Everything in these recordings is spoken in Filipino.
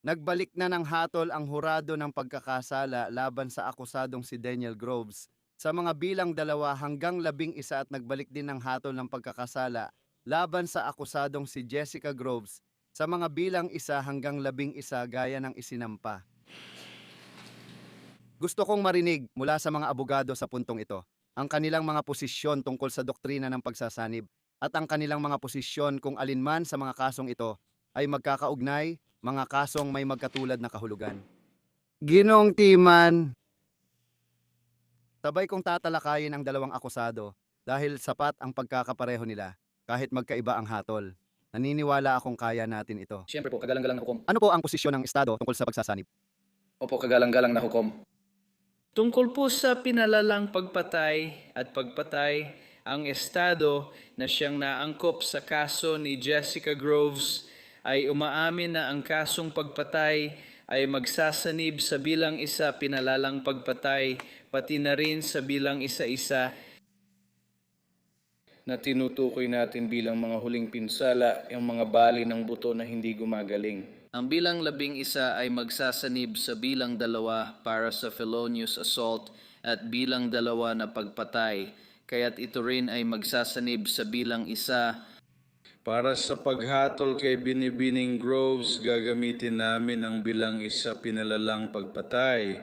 Nagbalik na ng hatol ang hurado ng pagkakasala laban sa akusadong si Daniel Groves sa mga bilang 2 hanggang 11 at nagbalik din ng hatol ng pagkakasala laban sa akusadong si Jessica Groves sa mga bilang 1 hanggang 11 gaya ng isinampa. Gusto kong marinig mula sa mga abogado sa puntong ito ang kanilang mga posisyon tungkol sa doktrina ng pagsasanib at ang kanilang mga posisyon kung alinman sa mga kasong ito ay magkakaugnay, mga kasong may magkatulad na kahulugan. Ginong Timan, sabay kong tatalakayin ang 2 akusado dahil sapat ang pagkakapareho nila kahit magkaiba ang hatol. Naniniwala akong kaya natin ito. Siyempre po, kagalang-galang na hukom. Ano po ang posisyon ng Estado tungkol sa pagsasanib? Opo, kagalang-galang na hukom. Tungkol po sa pinalalang pagpatay at pagpatay, ang Estado na siyang naangkop sa kaso ni Jessica Groves ay umaamin na ang kasong pagpatay ay magsasanib sa bilang isa pinalalang pagpatay, pati na rin sa bilang isa-isa na tinutukoy natin bilang mga huling pinsala, yung mga bali ng buto na hindi gumagaling. Ang bilang 11 ay magsasanib sa bilang 2 para sa felonious assault at bilang 2 na pagpatay, kaya't ito rin ay magsasanib sa bilang 1 para sa paghatol kay Binibining Groves. Gagamitin namin ang bilang 1 pinalalang pagpatay.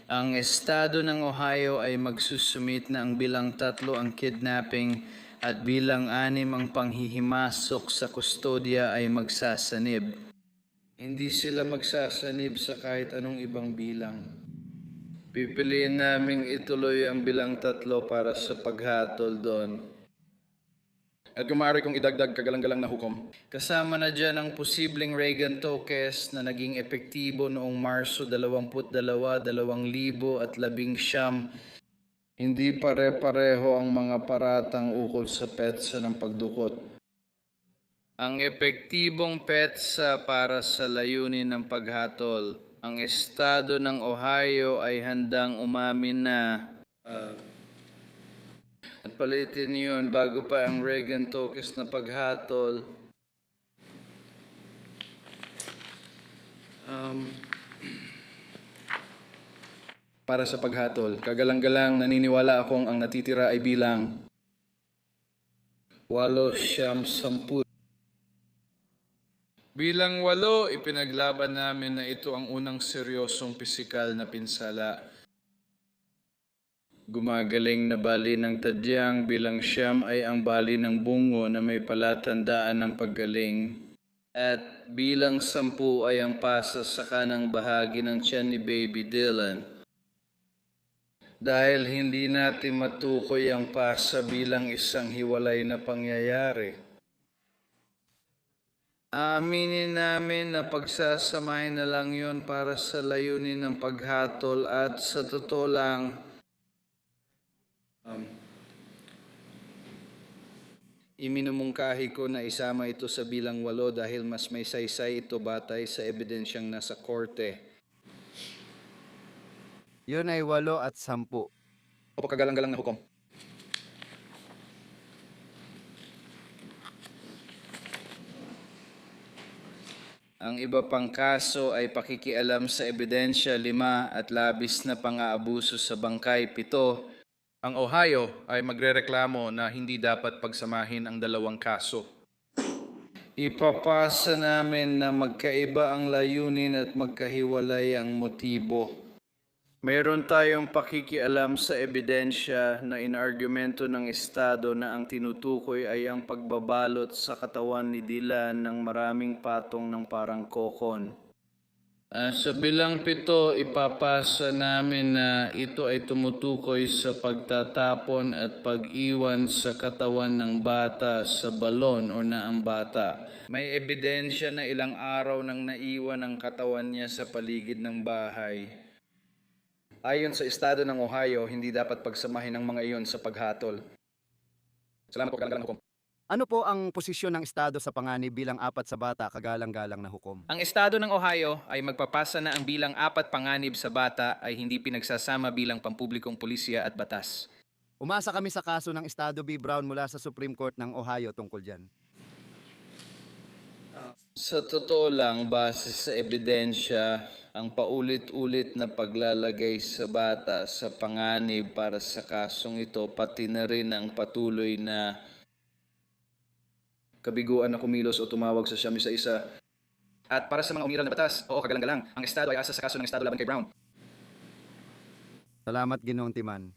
Ang estado ng Ohio ay magsusumit na ang bilang 3 ang kidnapping at bilang 6 ang panghihimasok sa kustodya ay magsasanib. Hindi sila magsasanib sa kahit anong ibang bilang. Pipiliin naming ituloy ang bilang 3 para sa paghatol doon. At kung maaari kong idagdag kagalang-galang na hukom. Kasama na dyan ang posibleng Reagan Tokes na naging epektibo noong Marso 22, 2019. Hindi pare-pareho ang mga paratang ukol sa petsa ng pagdukot. Ang epektibong petsa para sa layunin ng paghatol. Ang estado ng Ohio ay handang umamin na at palitin yun bago pa ang Reagan Tokes na paghatol. Para sa paghatol, kagalang-galang naniniwala akong ang natitira ay bilang 8, 10. Bilang 8, ipinaglaban namin na ito ang unang seryosong pisikal na pinsala. Gumagaling na bali ng tadyang. Bilang 9 ay ang bali ng bungo na may palatandaan ng paggaling. At bilang 10 ay ang pasa sa kanang bahagi ng tiyan ni Baby Dylan. Dahil hindi natin matukoy ang pasa bilang isang hiwalay na pangyayari, aminin namin na pagsasamahin na lang yon para sa layunin ng paghatol at sa totoo lang, iminumungkahi ko na isama ito sa bilang 8 dahil mas may saysay ito batay sa ebidensyang nasa korte. Yun ay 8 at 10. Opo, kagalang-galang na hukom. Ang iba pang kaso ay pakikialam sa ebidensya 5 at labis na pang-aabuso sa bangkay 7. Ang Ohio ay magrereklamo na hindi dapat pagsamahin ang 2 kaso. Ipapasa namin na magkaiba ang layunin at magkahiwalay ang motibo. Meron tayong pakikialam sa ebidensya na inargumento ng Estado na ang tinutukoy ay ang pagbabalot sa katawan ni Dylan ng maraming patong ng parang kokon. Sa bilang 7, ipapasa namin na ito ay tumutukoy sa pagtatapon at pag-iwan sa katawan ng bata sa balon o na ang bata. May ebidensya na ilang araw nang naiwan ang katawan niya sa paligid ng bahay. Ayon sa estado ng Ohio, hindi dapat pagsamahin ang mga iyon sa paghatol. Salamat po, kagalang-galang na hukom. Ano po ang posisyon ng Estado sa panganib bilang 4 sa bata kagalang-galang na hukom? Ang estado ng Ohio ay magpapasa na ang bilang 4 panganib sa bata ay hindi pinagsasama bilang pampublikong pulisya at batas. Umasa kami sa kaso ng Estado B. Brown mula sa Supreme Court ng Ohio tungkol dyan. Sa totoo lang, base sa ebidensya, ang paulit-ulit na paglalagay sa bata sa panganib para sa kasong ito, pati na rin ang patuloy na Kabiguan na kumilos o tumawag sa siyam isa. At para sa mga umiral na batas, oo, kagalang-galang, ang Estado ay asa sa kaso ng Estado laban kay Brown. Salamat, Ginoong Timan.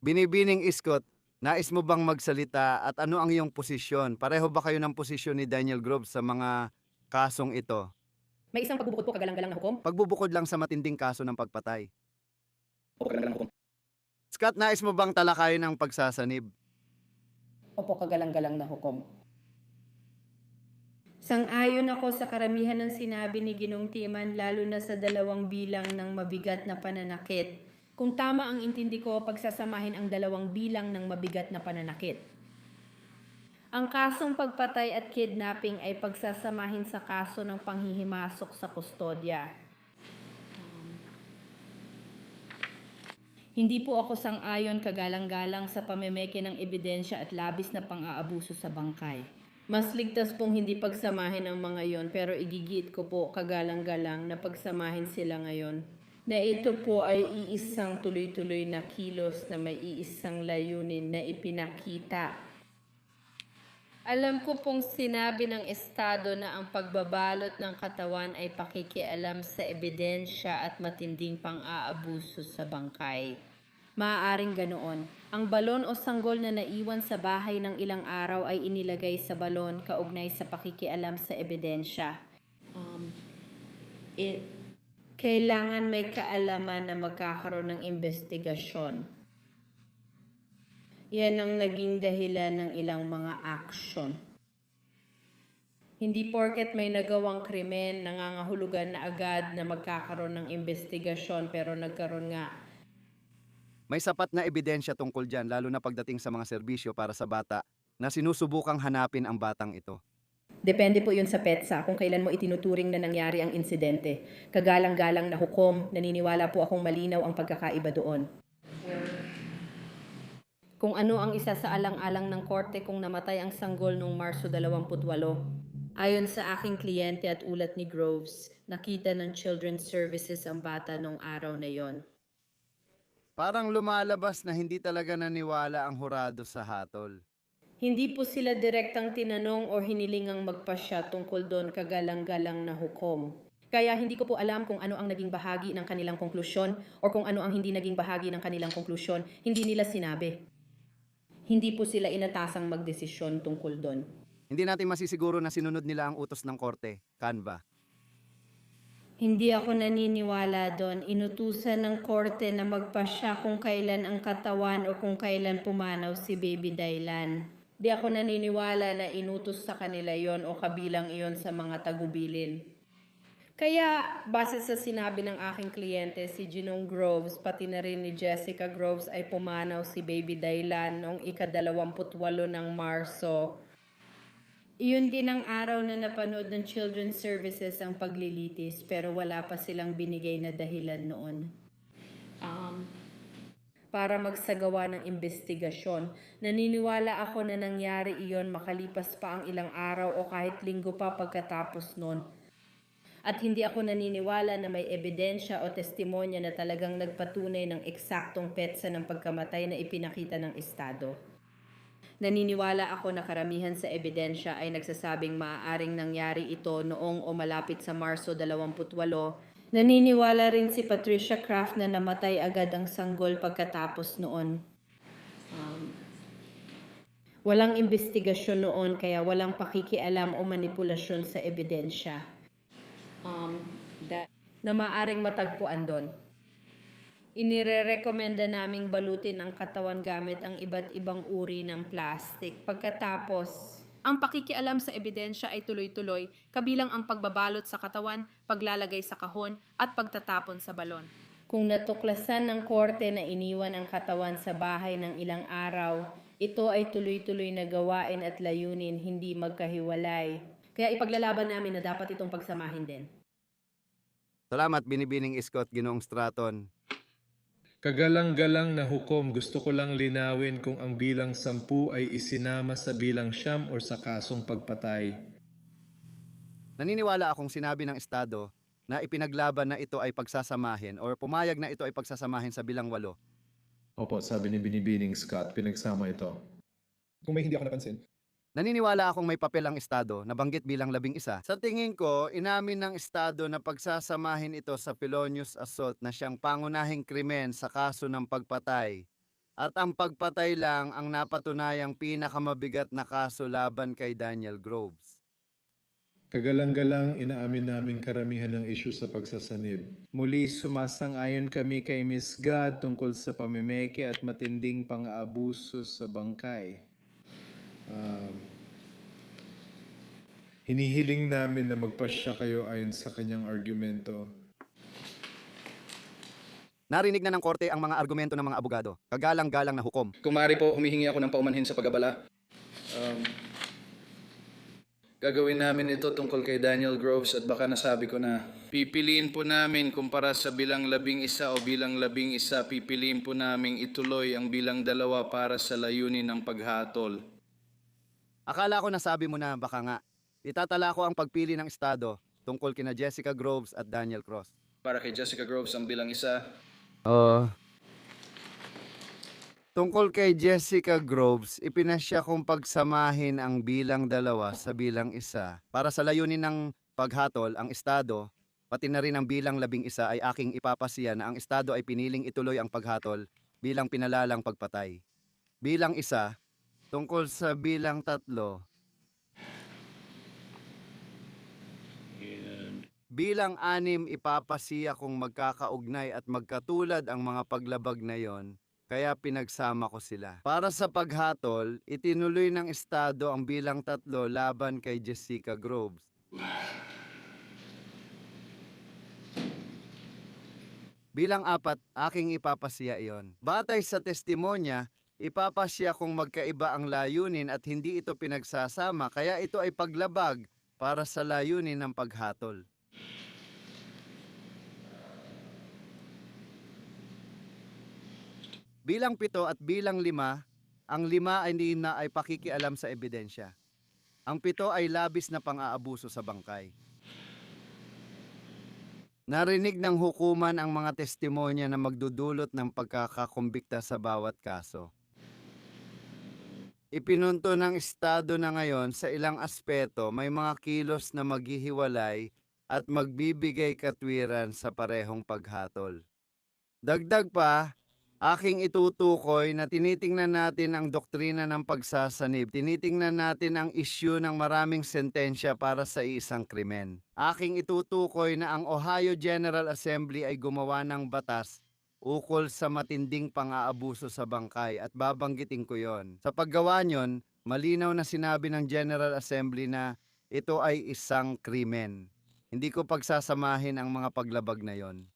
Binibining Iskot, nais mo bang magsalita at ano ang iyong posisyon? Pareho ba kayo ng posisyon ni Daniel Groves sa mga kasong ito? May isang pagbubukod po kagalang-galang na hukom. Pagbubukod lang sa matinding kaso ng pagpatay. Oo, kagalang-galang hukom. Scott, nais mo bang talakayin ang pagsasanib? Opo, kagalang-galang na hukom. Sang-ayon ako sa karamihan ng sinabi ni Ginong Timan, lalo na sa 2 bilang ng mabigat na pananakit. Kung tama ang intindi ko, pagsasamahin ang 2 bilang ng mabigat na pananakit. Ang kasong pagpatay at kidnapping ay pagsasamahin sa kaso ng panghihimasok sa kustodya. Hindi po ako sang-ayon kagalang-galang sa pamemeke ng ebidensya at labis na pang-aabuso sa bangkay. Mas ligtas pong hindi pagsamahin ang mga yon, pero igigit ko po kagalang-galang na pagsamahin sila ngayon. Na ito po ay iisang tuloy-tuloy na kilos na may iisang layunin na ipinakita. Alam ko pong sinabi ng Estado na ang pagbabalot ng katawan ay pakikialam sa ebidensya at matinding pang-aabuso sa bangkay. Maaaring ganoon. Ang balon o sanggol na naiwan sa bahay ng ilang araw ay inilagay sa balon kaugnay sa pakikialam sa ebidensya. Kailangan may kaalaman na magkakaroon ng investigasyon. Yan ang naging dahilan ng ilang mga aksyon. Hindi porket may nagawang krimen, nangangahulugan na agad na magkakaroon ng investigasyon, pero nagkaroon nga. May sapat na ebidensya tungkol dyan, lalo na pagdating sa mga serbisyo para sa bata na sinusubukang hanapin ang batang ito. Depende po yun sa PETSA kung kailan mo itinuturing na nangyari ang insidente. Kagalang-galang na hukom, naniniwala po akong malinaw ang pagkakaiba doon. Kung ano ang isa sa alang-alang ng korte kung namatay ang sanggol noong Marso 28. Ayon sa aking kliyente at ulat ni Groves, nakita ng Children's Services ang bata noong araw na yon. Parang lumalabas na hindi talaga naniwala ang hurado sa hatol. Hindi po sila direktang tinanong o hinilingang magpasya tungkol doon kagalang-galang na hukom. Kaya hindi ko po alam kung ano ang naging bahagi ng kanilang konklusyon o kung ano ang hindi naging bahagi ng kanilang konklusyon. Hindi nila sinabi. Hindi po sila inatasang magdesisyon tungkol doon. Hindi natin masisiguro na sinunod nila ang utos ng korte, Canva. Hindi ako naniniwala doon. Inutusan ng korte na magpasya kung kailan ang katawan o kung kailan pumanaw si Baby Daylan. Di ako naniniwala na inutos sa kanila yon o kabilang iyon sa mga tagubilin. Kaya, base sa sinabi ng aking kliyente, si Ginong Groves, pati na rin ni Jessica Groves ay pumanaw si Baby Daylan noong ika-28 ng Marso. Iyon din ang araw na napanood ng Children's Services ang paglilitis, pero wala pa silang binigay na dahilan noon. Para magsagawa ng investigasyon. Naniniwala ako na nangyari iyon makalipas pa ang ilang araw o kahit linggo pa pagkatapos noon. At hindi ako naniniwala na may ebidensya o testimonya na talagang nagpatunay ng eksaktong petsa ng pagkamatay na ipinakita ng Estado. Naniniwala ako na karamihan sa ebidensya ay nagsasabing maaaring nangyari ito noong o malapit sa Marso 28. Naniniwala rin si Patricia Kraft na namatay agad ang sanggol pagkatapos noon. Walang investigasyon noon kaya walang pakikialam o manipulasyon sa ebidensya. Na maaaring matagpuan doon. Inirerekomenda naming balutin ang katawan gamit ang iba't ibang uri ng plastic. Pagkatapos, Ang pakikialam sa ebidensya ay tuloy-tuloy, kabilang ang pagbabalot sa katawan, paglalagay sa kahon, at pagtatapon sa balon. kung natuklasan ng korte na iniwan ang katawan sa bahay ng ilang araw, ito ay tuloy-tuloy na gawain at layunin, hindi magkahiwalay. Kaya ipaglalaban namin na dapat itong pagsamahin din. Salamat, Binibining Isko at Ginoong Straton. Kagalang-galang na hukom, gusto ko lang linawin kung ang bilang 10 ay isinama sa bilang 9 o sa kasong pagpatay. Naniniwala akong sinabi ng Estado na ipinaglaban na ito ay pagsasamahin or pumayag na ito ay pagsasamahin sa bilang 8. Opo, sabi ni Binibining Scott, pinagsama ito. Kung may hindi ako napansin. Naniniwala akong may papel ang Estado na banggit bilang 11. Sa tingin ko, inamin ng Estado na pagsasamahin ito sa felonious assault na siyang pangunahing krimen sa kaso ng pagpatay. At ang pagpatay lang ang napatunayang pinakamabigat na kaso laban kay Daniel Groves. Kagalang-galang inaamin namin karamihan ng isyu sa pagsasanib. Muli sumasang-ayon kami kay Ms. God tungkol sa pamimeke at matinding pang-aabuso sa bangkay. Hinihiling namin na magpasya kayo ayon sa kanyang argumento. Narinig na ng korte ang mga argumento ng mga abogado. Kagalang-galang na hukom. Kung maaari po, humihingi ako ng paumanhin sa pag-abala. Gagawin namin ito tungkol kay Daniel Groves at baka nasabi ko na. Pipiliin po namin kumpara sa bilang 11 o bilang 11, pipiliin po namin ituloy ang bilang 2 para sa layunin ng paghatol. Akala ko nasabi mo na baka nga. Itatala ko ang pagpili ng Estado tungkol kina Jessica Groves at Daniel Cross. Para kay Jessica Groves ang bilang 1. Tungkol kay Jessica Groves, ipinasya kong pagsamahin ang bilang 2 sa bilang 1. Para sa layunin ng paghatol, ang Estado, pati na rin ang bilang 11 ay aking ipapasiya na ang Estado ay piniling ituloy ang paghatol bilang pinalalang pagpatay. Bilang 1, tungkol sa bilang 3, bilang 6, ipapasiya kung magkakaugnay at magkatulad ang mga paglabag na yon, kaya pinagsama ko sila. Para sa paghatol, itinuloy ng Estado ang bilang 3 laban kay Jessica Groves. Bilang 4, aking ipapasiya iyon. Batay sa testimonya, ipapasya kung magkaiba ang layunin at hindi ito pinagsasama, kaya ito ay paglabag para sa layunin ng paghatol. Bilang 7 at bilang 5, ang 5 ay hindi na ay pakikialam sa ebidensya. Ang 7 ay labis na pang-aabuso sa bangkay. Narinig ng hukuman ang mga testimonya na magdudulot ng pagkakakumbikta sa bawat kaso. Ipinunto ng Estado na ngayon sa ilang aspeto may mga kilos na maghihiwalay at magbibigay katwiran sa parehong paghatol. Dagdag pa, aking itutukoy na tinitingnan natin ang doktrina ng pagsasanib. Tinitingnan natin ang isyu ng maraming sentensya para sa isang krimen. Aking itutukoy na ang Ohio General Assembly ay gumawa ng batas ukol sa matinding pang-aabuso sa bangkay at babanggitin ko yon. Sa paggawa nyon, malinaw na sinabi ng General Assembly na ito ay isang krimen. Hindi ko pagsasamahin ang mga paglabag na yon.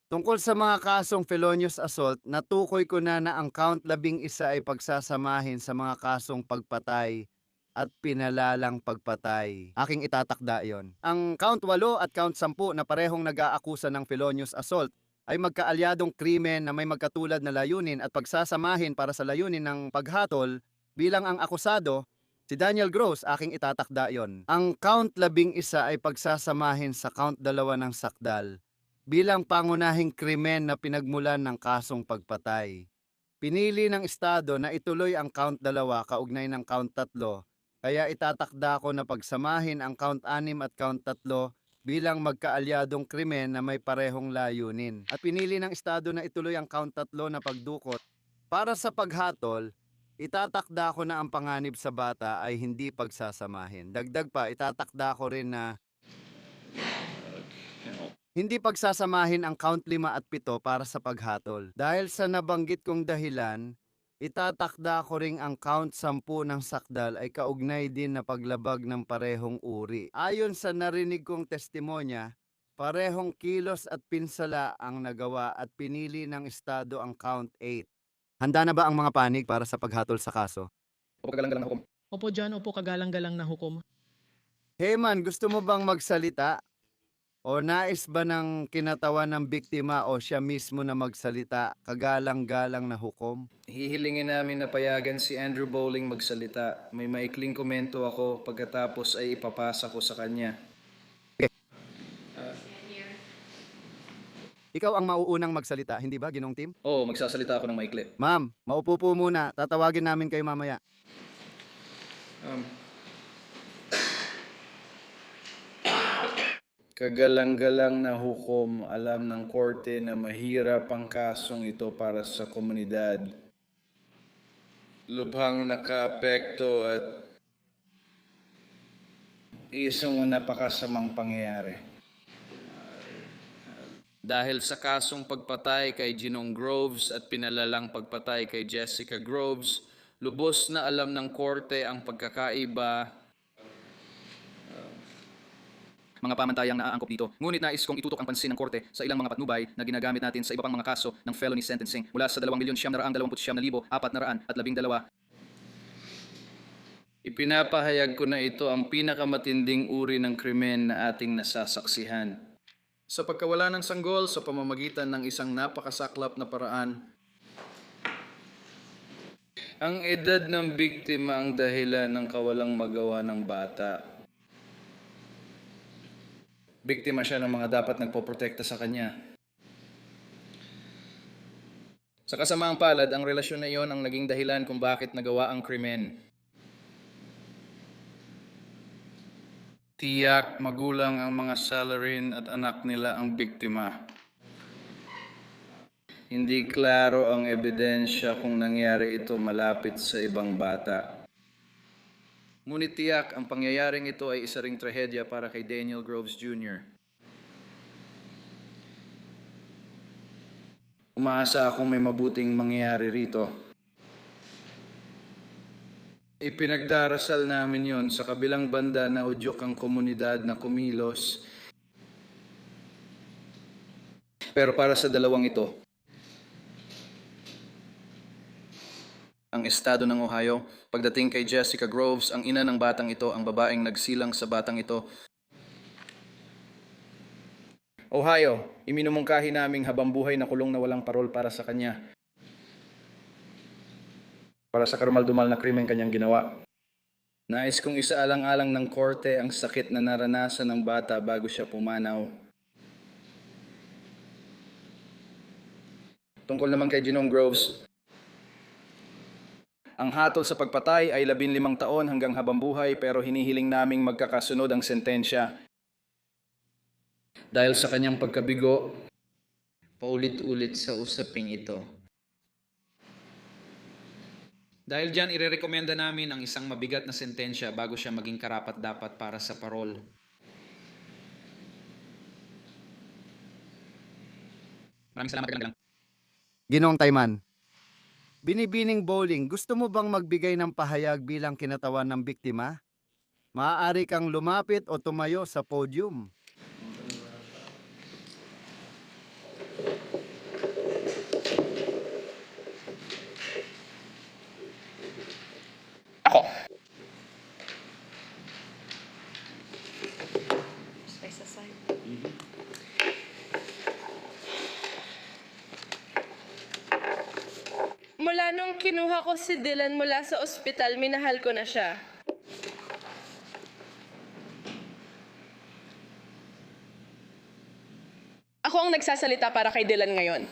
Tungkol sa mga kasong felonious assault, natukoy ko na ang count 11 ay pagsasamahin sa mga kasong pagpatay at pinalalang pagpatay. Aking itatakda yon. Ang count 8 at count 10 na parehong nag-aakusa ng felonious assault ay magkaalyadong krimen na may magkatulad na layunin at pagsasamahin para sa layunin ng paghatol bilang ang akusado, si Daniel Groves, aking itatakda yon. Ang count 11 ay pagsasamahin sa count 2 ng sakdal bilang pangunahing krimen na pinagmulan ng kasong pagpatay. Pinili ng Estado na ituloy ang count 2 kaugnay ng count 3, kaya itatakda ko na pagsamahin ang count 6 at count 3 bilang magkaalyadong krimen na may parehong layunin. At pinili ng Estado na ituloy ang count 3 na pagdukot. Para sa paghatol, itatakda ko na ang panganib sa bata ay hindi pagsasamahin. Dagdag pa, itatakda ko rin na hindi pagsasamahin ang count 5 at 7 para sa paghatol. Dahil sa nabanggit kong dahilan, itatakda ko ring ang count 10 ng sakdal ay kaugnay din na paglabag ng parehong uri. Ayon sa narinig kong testimonya, parehong kilos at pinsala ang nagawa at pinili ng Estado ang count 8. Handa na ba ang mga panig para sa paghatol sa kaso? Opo, kagalang-galang na hukom. Opo, John. Opo, kagalang-galang na hukom. Heyman, gusto mo bang magsalita? O nais ba ng kinatawan ng biktima o siya mismo na magsalita, kagalang-galang na hukom? Hihilingin namin na payagan si Andrew Bowling magsalita. May maikling komento ako pagkatapos ay ipapasa ko sa kanya. Ikaw ang mauunang magsalita, hindi ba, Ginong Tim? Oo, magsasalita ako ng maikli. Ma'am, maupo po muna. Tatawagin namin kayo mamaya. Kagalang-galang na hukom, alam ng korte na mahirap ang kasong ito para sa komunidad. Lubhang nakaapekto at isang napakasamang pangyayari. Dahil sa kasong pagpatay kay Ginong Groves at pinalalang pagpatay kay Jessica Groves, lubos na alam ng korte ang pagkakaiba mga pamantayang naaangkop dito. Ngunit nais kong itutok ang pansin ng korte sa ilang mga patnubay na ginagamit natin sa iba pang mga kaso ng felony sentencing mula sa 2,929,412. Ipinapahayag ko na ito ang pinakamatinding uri ng krimen na ating nasasaksihan. Sa pagkawala ng sanggol sa pamamagitan ng isang napakasaklap na paraan, Ang edad ng biktima ang dahilan ng kawalang magawa ng bata. biktima siya ng mga dapat nagpoprotekta sa kanya. Sa kasamaang palad, ang relasyon na iyon ang naging dahilan kung bakit nagawa ang krimen. Tiyak magulang ang mga salarin at anak nila ang biktima. Hindi klaro ang ebidensya kung nangyari ito malapit sa ibang bata. Ngunit tiyak, ang pangyayaring ito ay isa ring trahedya para kay Daniel Groves Jr. Umaasa akong may mabuting mangyayari rito. Ipinagdarasal namin yon sa kabilang banda na udyok ang komunidad na kumilos. Pero para sa dalawang ito, ang estado ng Ohio, pagdating kay Jessica Groves, ang ina ng batang ito, ang babaeng nagsilang sa batang ito. Ohio, iminumungkahi naming habambuhay na kulong na walang parol para sa kanya. Para sa karumal-dumal na krimen kanyang ginawa. Nais kong isaalang-alang ng korte ang sakit na naranasan ng bata bago siya pumanaw. Tungkol naman kay Ginong Groves, ang hatol sa pagpatay ay 15 taon hanggang habambuhay pero hinihiling naming magkakasunod ang sentensya. Dahil sa kanyang pagkabigo, Paulit-ulit sa usaping ito. Dahil dyan, irerekomenda namin ang isang mabigat na sentensya bago siya maging karapat-dapat para sa parol. Maraming salamat. Galang. Ginong Tayman, Binibining Bowling, gusto mo bang magbigay ng pahayag bilang kinatawan ng biktima? Maaari kang lumapit o tumayo sa podium. Mula nung kinuha ko si Dylan mula sa ospital, minahal ko na siya. Ako ang nagsasalita para kay Dylan ngayon.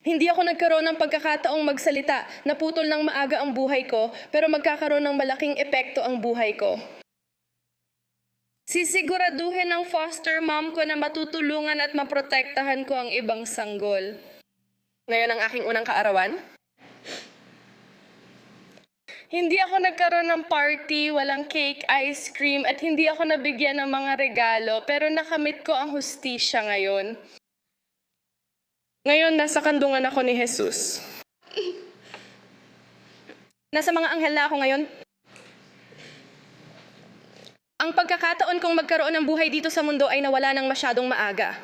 Hindi ako nagkaroon ng pagkakataong magsalita, naputol ng maaga ang buhay ko, pero magkakaroon ng malaking epekto ang buhay ko. Sisiguraduhin ng foster mom ko na matutulungan at maprotektahan ko ang ibang sanggol. Ngayon ang aking unang kaarawan. Hindi ako nagkaroon ng party, walang cake, ice cream, at hindi ako nabigyan ng mga regalo, pero nakamit ko ang hustisya ngayon. Ngayon, nasa kandungan ako ni Jesus. Nasa mga anghel na ako ngayon. Ang pagkakataon kong magkaroon ng buhay dito sa mundo ay nawala ng masyadong maaga.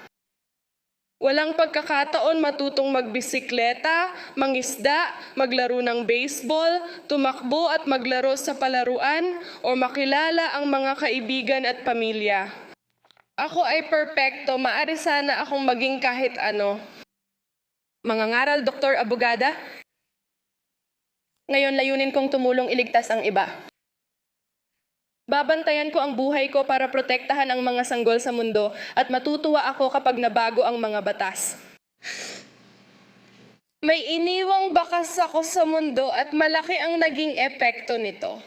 Walang pagkakataon matutong magbisikleta, mangisda, maglaro ng baseball, tumakbo at maglaro sa palaruan, o makilala ang mga kaibigan at pamilya. Ako ay perpekto, maaari sana akong maging kahit ano. Mangangaral, doktor, abogada. Ngayon layunin kong tumulong iligtas ang iba. Babantayan ko ang buhay ko para protektahan ang mga sanggol sa mundo at matutuwa ako kapag nabago ang mga batas. May iniwang bakas ako sa mundo at malaki ang naging epekto nito.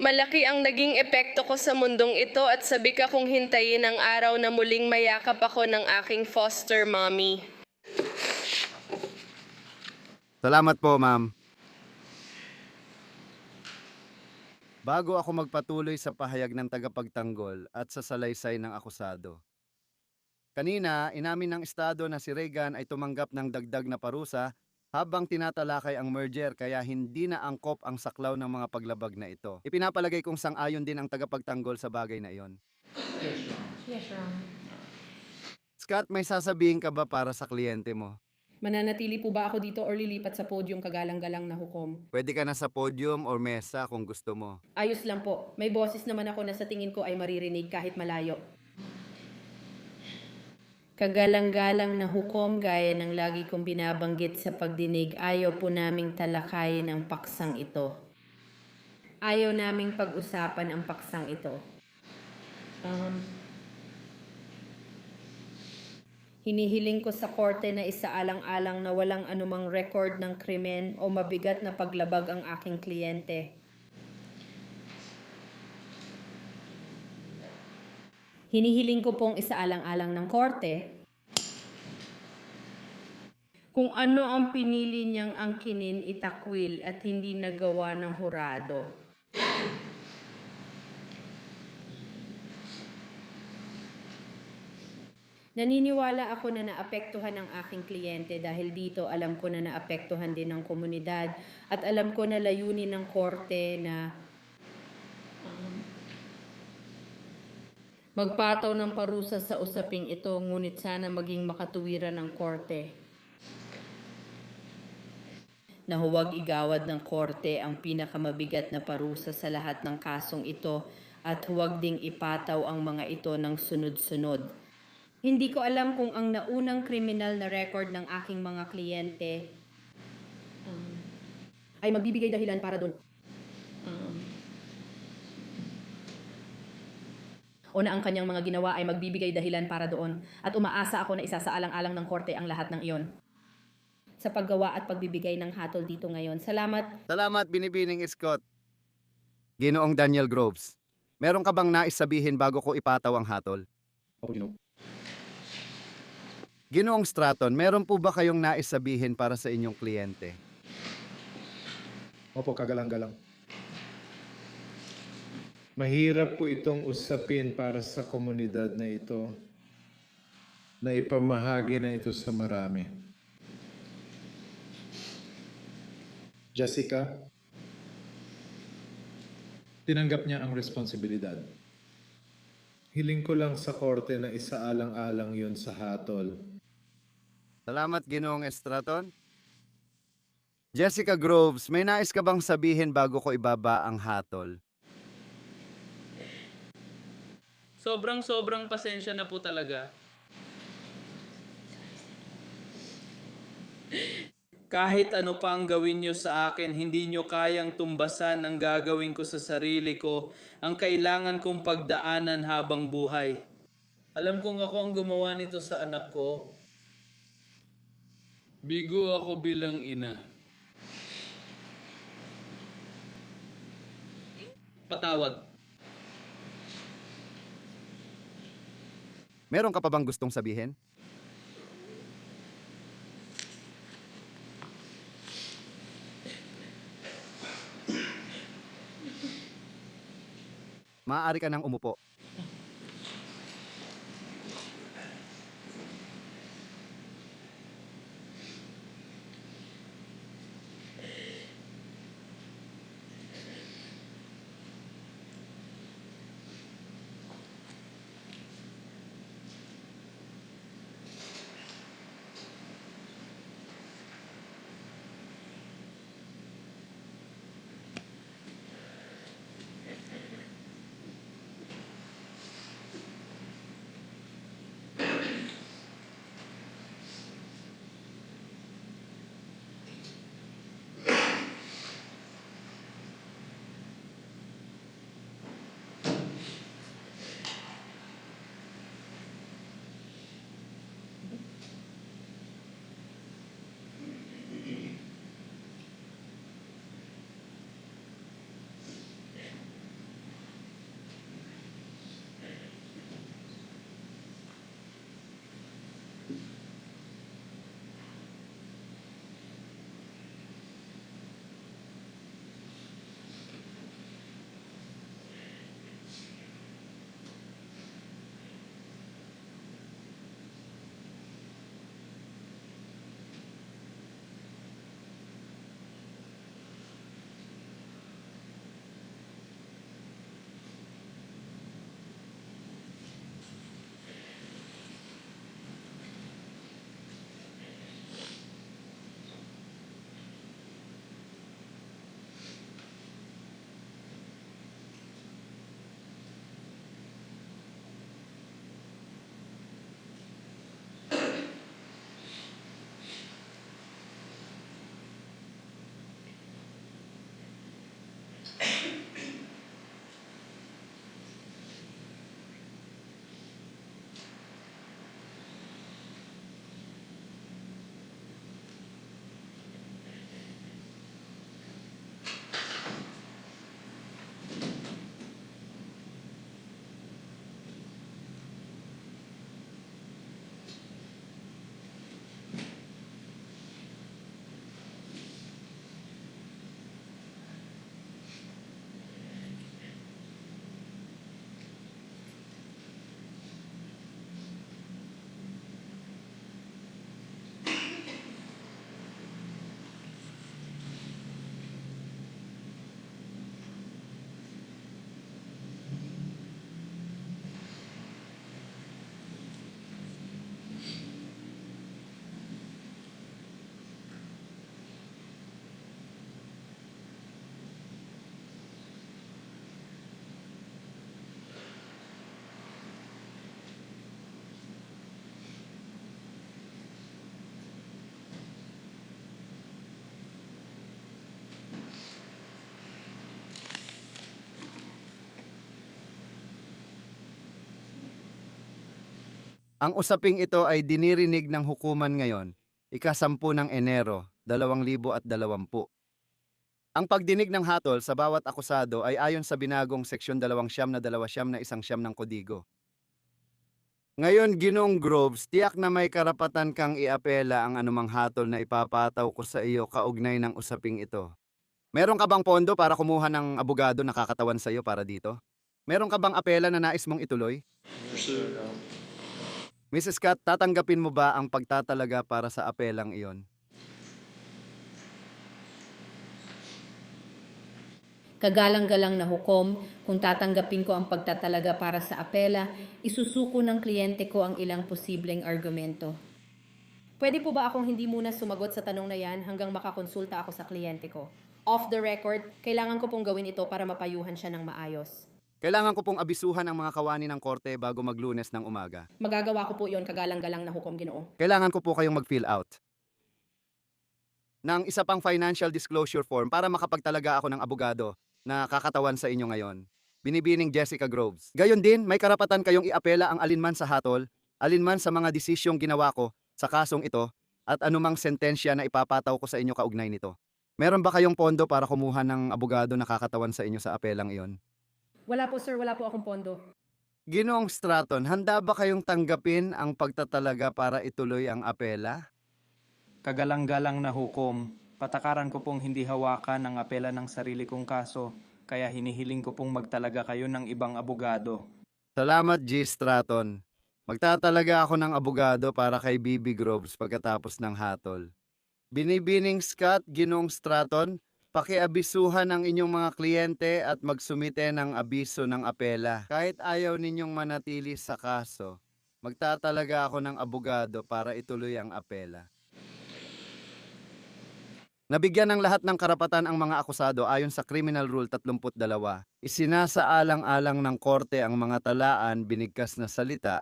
Malaki ang naging epekto ko sa mundong ito at sabi ka kong hintayin ang araw na muling mayakap ako ng aking foster mommy. Salamat po, ma'am. Bago ako magpatuloy sa pahayag ng tagapagtanggol at sa salaysay ng akusado. Kanina, inamin ng estado na si Reagan ay tumanggap ng dagdag na parusa habang tinatalakay ang merger kaya hindi na angkop ang saklaw ng mga paglabag na ito. Ipinapalagay kong sang-ayon din ang tagapagtanggol sa bagay na iyon. Yes, Your Honor. Scott, may sasabihin ka ba para sa kliyente mo? Mananatili po ba ako dito or lilipat sa podium kagalang-galang na hukom? Pwede ka na sa podium or mesa kung gusto mo. Ayos lang po. May boses naman ako na sa tingin ko ay maririnig kahit malayo. Kagalang-galang na hukom gaya ng lagi kong binabanggit sa pagdinig, ayaw po naming talakayin ang paksang ito. Ayaw naming pag-usapan ang paksang ito. Hinihiling ko sa korte na isaalang-alang na walang anumang record ng krimen o mabigat na paglabag ang aking kliyente. Hinihiling ko pong isaalang-alang ng korte kung ano ang pinili niyang angkinin, itakwil at hindi nagawa ng hurado. Naniniwala ako na naapektuhan ang aking kliyente dahil dito alam ko na naapektuhan din ng komunidad at alam ko na layunin ng korte na magpataw ng parusa sa usaping ito, ngunit sana maging makatuwiran ng korte na huwag igawad ng korte ang pinakamabigat na parusa sa lahat ng kasong ito at huwag ding ipataw ang mga ito ng sunod-sunod. Hindi ko alam kung ang naunang kriminal na record ng aking mga kliyente ay magbibigay dahilan para doon. O na ang kanyang mga ginawa ay magbibigay dahilan para doon. At umaasa ako na isasaalang-alang ng korte ang lahat ng iyon sa paggawa at pagbibigay ng hatol dito ngayon. Salamat. Salamat, Binibining Scott. Ginoong Daniel Groves, meron ka bang nais sabihin bago ko ipataw ang hatol? Opo, Ginoo. Ginoong Stratton, meron po ba kayong nais sabihin para sa inyong kliyente? Opo, kagalang-galang. Mahirap po itong usapin para sa komunidad na ito, na ipamahagi na ito sa marami. Jessica, tinanggap niya ang responsibilidad. Hiling ko lang sa korte na isaalang-alang yun sa hatol. Salamat, Ginoong Stratton. Jessica Groves, may nais ka bang sabihin bago ko ibaba ang hatol? Sobrang pasensya na po talaga. Kahit ano pa ang gawin nyo sa akin, hindi nyo kayang tumbasan ang gagawin ko sa sarili ko, ang kailangan kong pagdaanan habang buhay. Alam kong ako ang gumawa nito sa anak ko. Bigo ako bilang ina. Patawad. Meron ka pa bang gustong sabihin? Maaari ka nang umupo. Ang usaping ito ay dinirinig ng hukuman ngayon, ika-10 ng Enero, 2020. Ang pagdinig ng hatol sa bawat akusado ay ayon sa binagong Seksyon 220 na 1 ng Kodigo. Ngayon, Ginoong Groves, tiyak na may karapatan kang iapela ang anumang hatol na ipapataw ko sa iyo kaugnay ng usaping ito. Meron ka bang pondo para kumuha ng abogado na kakatawan sa iyo para dito? Meron ka bang apela na nais mong ituloy? Mrs. Scott, tatanggapin mo ba ang pagtatalaga para sa apelang iyon? Kagalang-galang na hukom, kung tatanggapin ko ang pagtatalaga para sa apela, isusuko ng kliyente ko ang ilang posibleng argumento. Pwede po ba akong hindi muna sumagot sa tanong na yan hanggang makakonsulta ako sa kliyente ko? Off the record, kailangan ko pong gawin ito para mapayuhan siya ng maayos. Kailangan ko pong abisuhan ang mga kawani ng korte bago Maglunes ng umaga. Magagawa ko po yon kagalang-galang na hukom, Ginoo. Kailangan ko po kayong mag-fill out ng isa pang financial disclosure form para makapagtalaga ako ng abogado na kakatawan sa inyo ngayon. Binibining Jessica Groves. Gayon din, may karapatan kayong iapela ang alinman sa hatol, alinman sa mga desisyong ginawa ko sa kasong ito, at anumang sentensya na ipapataw ko sa inyo kaugnay nito. Meron ba kayong pondo para kumuha ng abogado na kakatawan sa inyo sa apelang iyon? Wala po sir, wala po akong pondo. Ginoong Stratton, handa ba kayong tanggapin ang pagtatalaga para ituloy ang apela? Kagalang-galang na hukom, patakaran ko pong hindi hawakan ang apela ng sarili kong kaso, kaya hinihiling ko pong magtalaga kayo ng ibang abogado. Salamat, G. Stratton. Magtatalaga ako ng abogado para kay Bibi Groves pagkatapos ng hatol. Binibining Scott, Ginoong Stratton, pakiabisuhan ang inyong mga kliyente at magsumite ng abiso ng apela. Kahit ayaw ninyong manatili sa kaso, magtatalaga ako ng abogado para ituloy ang apela. Nabigyan ng lahat ng karapatan ang mga akusado ayon sa Criminal Rule 32. Isinasaalang-alang ng korte ang mga talaan, binigkas na salita,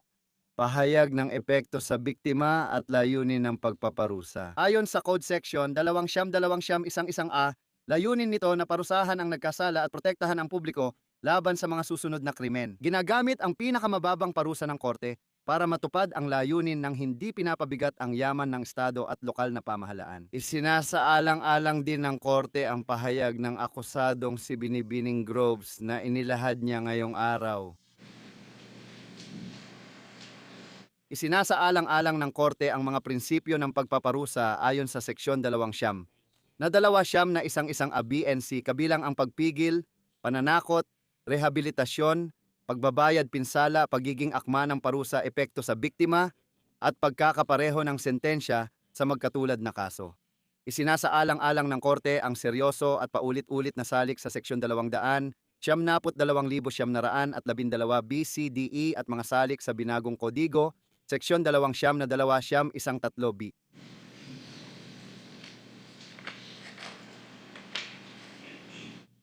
pahayag ng epekto sa biktima at layunin ng pagpaparusa. Ayon sa Code Section 221-11A, layunin nito na parusahan ang nagkasala at protektahan ang publiko laban sa mga susunod na krimen. Ginagamit ang pinakamababang parusa ng korte para matupad ang layunin ng hindi pinapabigat ang yaman ng estado at lokal na pamahalaan. Isinasaalang-alang din ng korte ang pahayag ng akusadong si Binibining Groves na inilahad niya ngayong araw. Isinasaalang-alang ng korte ang mga prinsipyo ng pagpaparusa ayon sa Seksyon 200 na 200 na isang-isang ABNC kabilang ang pagpigil, pananakot, rehabilitasyon, pagbabayad pinsala, pagiging akma ng parusa epekto sa biktima, at pagkakapareho ng sentensya sa magkatulad na kaso. Isinasaalang-alang ng korte ang seryoso at paulit-ulit na salik sa Seksyon 200, 72,912 BCDE at mga salik sa binagong Kodigo, Seksyon 200 na 213B.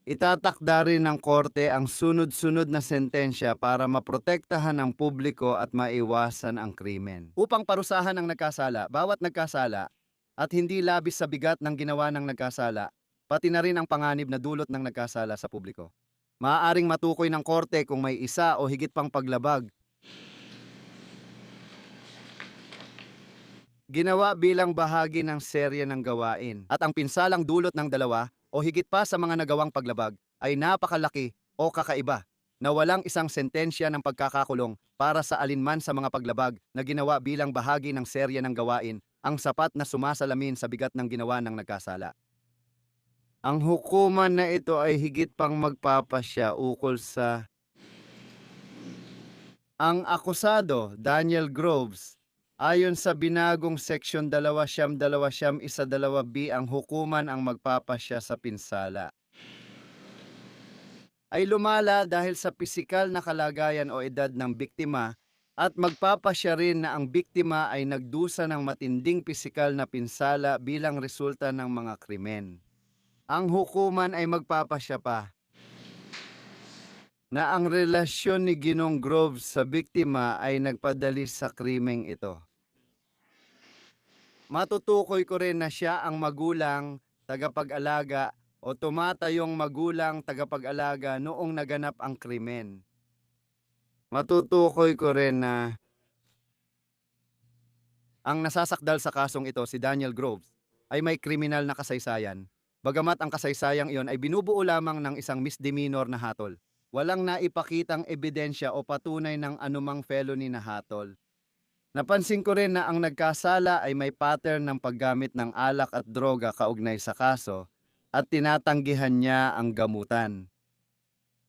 Itatakda rin ng korte ang sunod-sunod na sentensya para maprotektahan ang publiko at maiwasan ang krimen. Upang parusahan ang nagkasala, bawat nagkasala, at hindi labis sa bigat ng ginawa ng nagkasala, pati na rin ang panganib na dulot ng nagkasala sa publiko. Maaaring matukoy ng korte kung may isa o higit pang paglabag. Ginawa bilang bahagi ng serye ng gawain at ang pinsalang dulot ng dalawa o higit pa sa mga nagawang paglabag ay napakalaki o kakaiba na walang isang sentensya ng pagkakakulong para sa alinman sa mga paglabag na ginawa bilang bahagi ng serye ng gawain ang sapat na sumasalamin sa bigat ng ginawa ng nagkasala. Ang hukuman na ito ay higit pang magpapasya ukol sa ang akusado, Daniel Groves. Ayon sa binagong Seksyon 200-212B, ang hukuman ang magpapasya sa pinsala ay lumala dahil sa pisikal na kalagayan o edad ng biktima at magpapasya rin na ang biktima ay nagdusa ng matinding pisikal na pinsala bilang resulta ng mga krimen. Ang hukuman ay magpapasya pa na ang relasyon ni Ginong Groves sa biktima ay nagpadali sa krimeng ito. Matutukoy ko rin na siya ang magulang, tagapag-alaga o tumatayong magulang, tagapag-alaga noong naganap ang krimen. Matutukoy ko rin na Ang nasasakdal sa kasong ito, si Daniel Groves, ay may kriminal na kasaysayan. Bagamat ang kasaysayang iyon ay binubuo lamang ng isang misdemeanor na hatol. Walang naipakitang ebidensya o patunay ng anumang felony na hatol. Napansin ko rin na ang nagkasala ay may pattern ng paggamit ng alak at droga kaugnay sa kaso at tinatanggihan niya ang gamutan.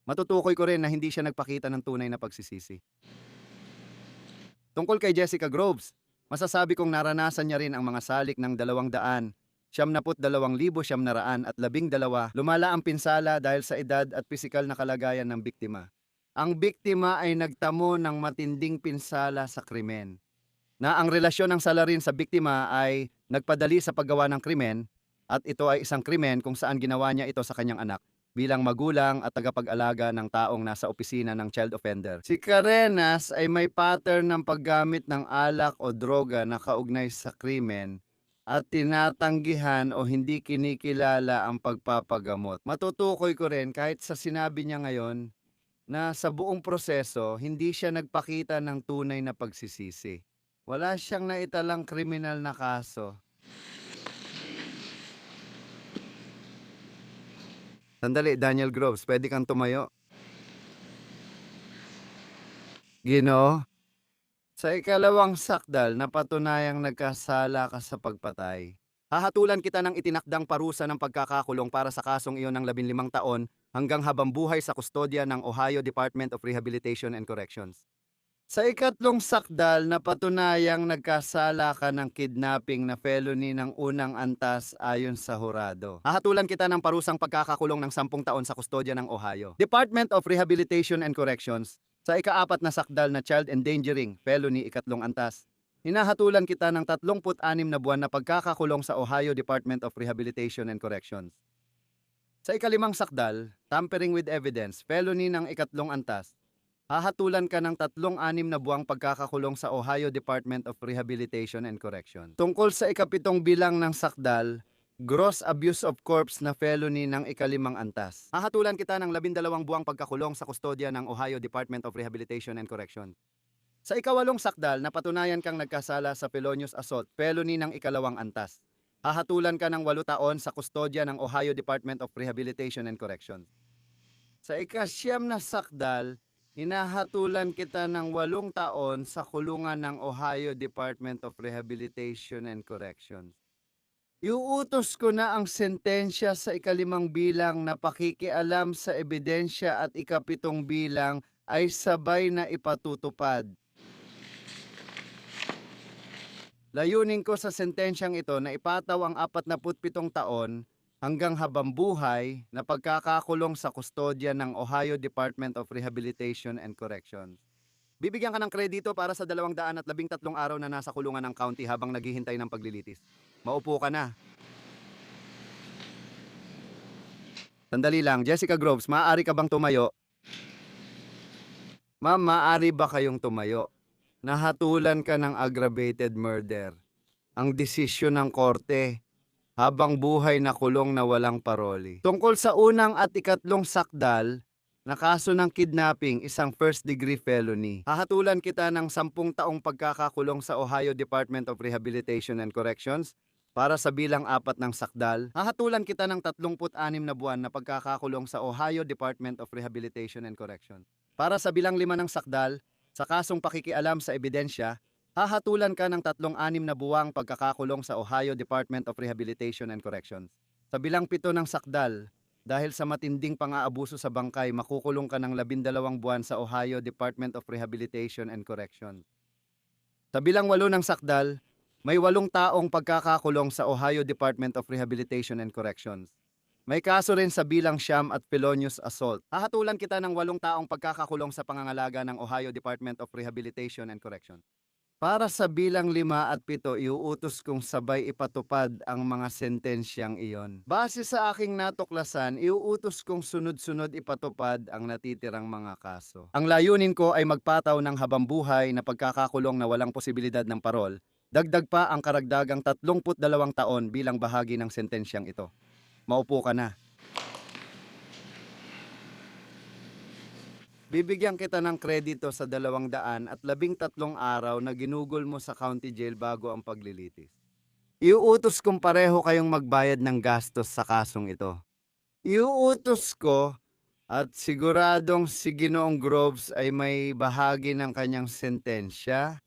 Matutukoy ko rin na hindi siya nagpakita ng tunay na pagsisisi. Tungkol kay Jessica Groves, masasabi kong naranasan niya rin ang mga salik ng 200, 72,912 lumala ang pinsala dahil sa edad at pisikal na kalagayan ng biktima. Ang biktima ay nagtamo ng matinding pinsala sa krimen, na ang relasyon ng salarin sa biktima ay nagpadali sa paggawa ng krimen at ito ay isang krimen kung saan ginawa niya ito sa kanyang anak bilang magulang at tagapag-alaga ng taong nasa opisina ng child offender. Si Carenas ay may pattern ng paggamit ng alak o droga na kaugnay sa krimen at tinatanggihan o hindi kinikilala ang pagpapagamot. Matutukoy ko rin kahit sa sinabi niya ngayon na sa buong proseso hindi siya nagpakita ng tunay na pagsisisi. Wala siyang naitalang kriminal na kaso. Sandali, Daniel Groves, pwede kang tumayo. Ginoo, sa ikalawang sakdal na patunayang nagkasala ka sa pagpatay, hahatulan kita ng itinakdang parusa ng pagkakakulong para sa kasong iyon ng 15 taon hanggang habang buhay sa kustodya ng Ohio Department of Rehabilitation and Corrections. Sa ikatlong sakdal na patunayang nagkasala ka ng kidnapping na felony ng unang antas ayon sa hurado, hahatulan kita ng parusang pagkakakulong ng 10 taon sa kustodya ng Ohio Department of Rehabilitation and Corrections. Sa ika-4 na sakdal na child endangering felony ikatlong antas, hinahatulan kita ng 36 na buwan na pagkakakulong sa Ohio Department of Rehabilitation and Corrections. Sa ika-5 sakdal, tampering with evidence felony ng ikatlong antas, hahatulan ka ng 36 na buwang pagkakakulong sa Ohio Department of Rehabilitation and Correction. Tungkol sa ika-7 bilang ng sakdal, gross abuse of corpse na felony ng ika-5 antas, hahatulan kita ng 12 buwang pagkakulong sa kustodya ng Ohio Department of Rehabilitation and Correction. Sa ika-8 sakdal, napatunayan kang nagkasala sa felonious assault felony ng ika-2 antas, hahatulan ka ng 8 taon sa kustodya ng Ohio Department of Rehabilitation and Correction. Sa ika-9 na sakdal, hinahatulan kita ng 8 taon sa kulungan ng Ohio Department of Rehabilitation and Corrections. Iuutos ko na ang sentensya sa ika-5 bilang na pakikialam sa ebidensya at ika-7 bilang ay sabay na ipatutupad. Layunin ko sa sentensyang ito na ipataw ang 47 taon hanggang habang buhay na pagkakakulong sa kustodya ng Ohio Department of Rehabilitation and Corrections. Bibigyan ka ng kredito para sa 213 araw na nasa kulungan ng county habang naghihintay ng paglilitis. Maupo ka na. Sandali lang, Jessica Groves, maaari ka bang tumayo? Ma'am, maaari ba kayong tumayo? Nahatulan ka ng aggravated murder. Ang desisyon ng korte, habang buhay na kulong na walang paroli. Tungkol sa unang at ikatlong sakdal, na kaso ng kidnapping, isang first-degree felony, hahatulan kita ng 10 taong pagkakakulong sa Ohio Department of Rehabilitation and Corrections. Para sa bilang 4 ng sakdal, hahatulan kita ng 36 na buwan na pagkakakulong sa Ohio Department of Rehabilitation and Corrections. Para sa bilang 5 ng sakdal, sa kasong pakikialam sa ebidensya, hahatulan ka ng 36 na buwang pagkakakulong sa Ohio Department of Rehabilitation and Corrections. Sa bilang 7 ng sakdal, dahil sa matinding pang-aabuso sa bangkay, makukulong ka ng 12 buwan sa Ohio Department of Rehabilitation and Corrections. Sa bilang 8 ng sakdal, may 8 taong pagkakakulong sa Ohio Department of Rehabilitation and Corrections. May kaso rin sa bilang 9 at felonious assault. Hahatulan kita ng 8 taong pagkakakulong sa pangangalaga ng Ohio Department of Rehabilitation and Corrections. Para sa bilang 5 at 7, iuutos kong sabay ipatupad ang mga sentensyang iyon. Base sa aking natuklasan, iuutos kong sunod-sunod ipatupad ang natitirang mga kaso. Ang layunin ko ay magpataw ng habambuhay na pagkakakulong na walang posibilidad ng parol. Dagdag pa ang karagdagang 32 taon bilang bahagi ng sentensyang ito. Maupo ka na. Bibigyan kita ng kredito sa 213 araw na ginugol mo sa county jail bago ang paglilitis. Iuutos kong pareho kayong magbayad ng gastos sa kasong ito. Iuutos ko at siguradong si Ginoong Groves ay may bahagi ng kanyang sentensya.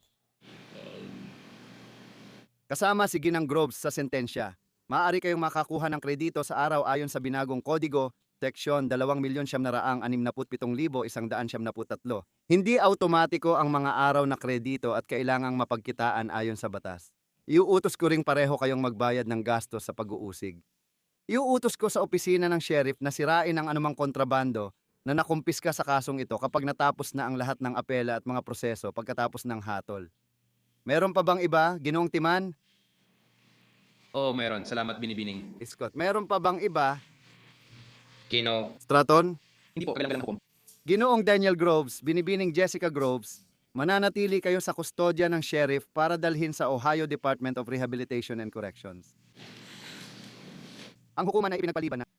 Kasama si Ginang Groves sa sentensya, maaari kayong makakuha ng kredito sa araw ayon sa binagong kodigo, seksyon 2,767,173. Hindi automatiko ang mga araw na kredito at kailangang mapagkitaan ayon sa batas. Iuutos ko ring pareho kayong magbayad ng gastos sa pag-uusig. Iuutos ko sa opisina ng sheriff na sirain ang anumang kontrabando na nakumpiska sa kasong ito kapag natapos na ang lahat ng apela at mga proseso pagkatapos ng hatol. Meron pa bang iba, Ginoong Timan? Oo, meron. Salamat, Binibining. Scott, meron pa bang iba? Hindi Straton? po, kailangan hukom. Ginoong Daniel Groves, Binibining Jessica Groves, mananatili kayo sa kustodya ng sheriff para dalhin sa Ohio Department of Rehabilitation and Corrections. Ang hukuman ay ipinagpaliban na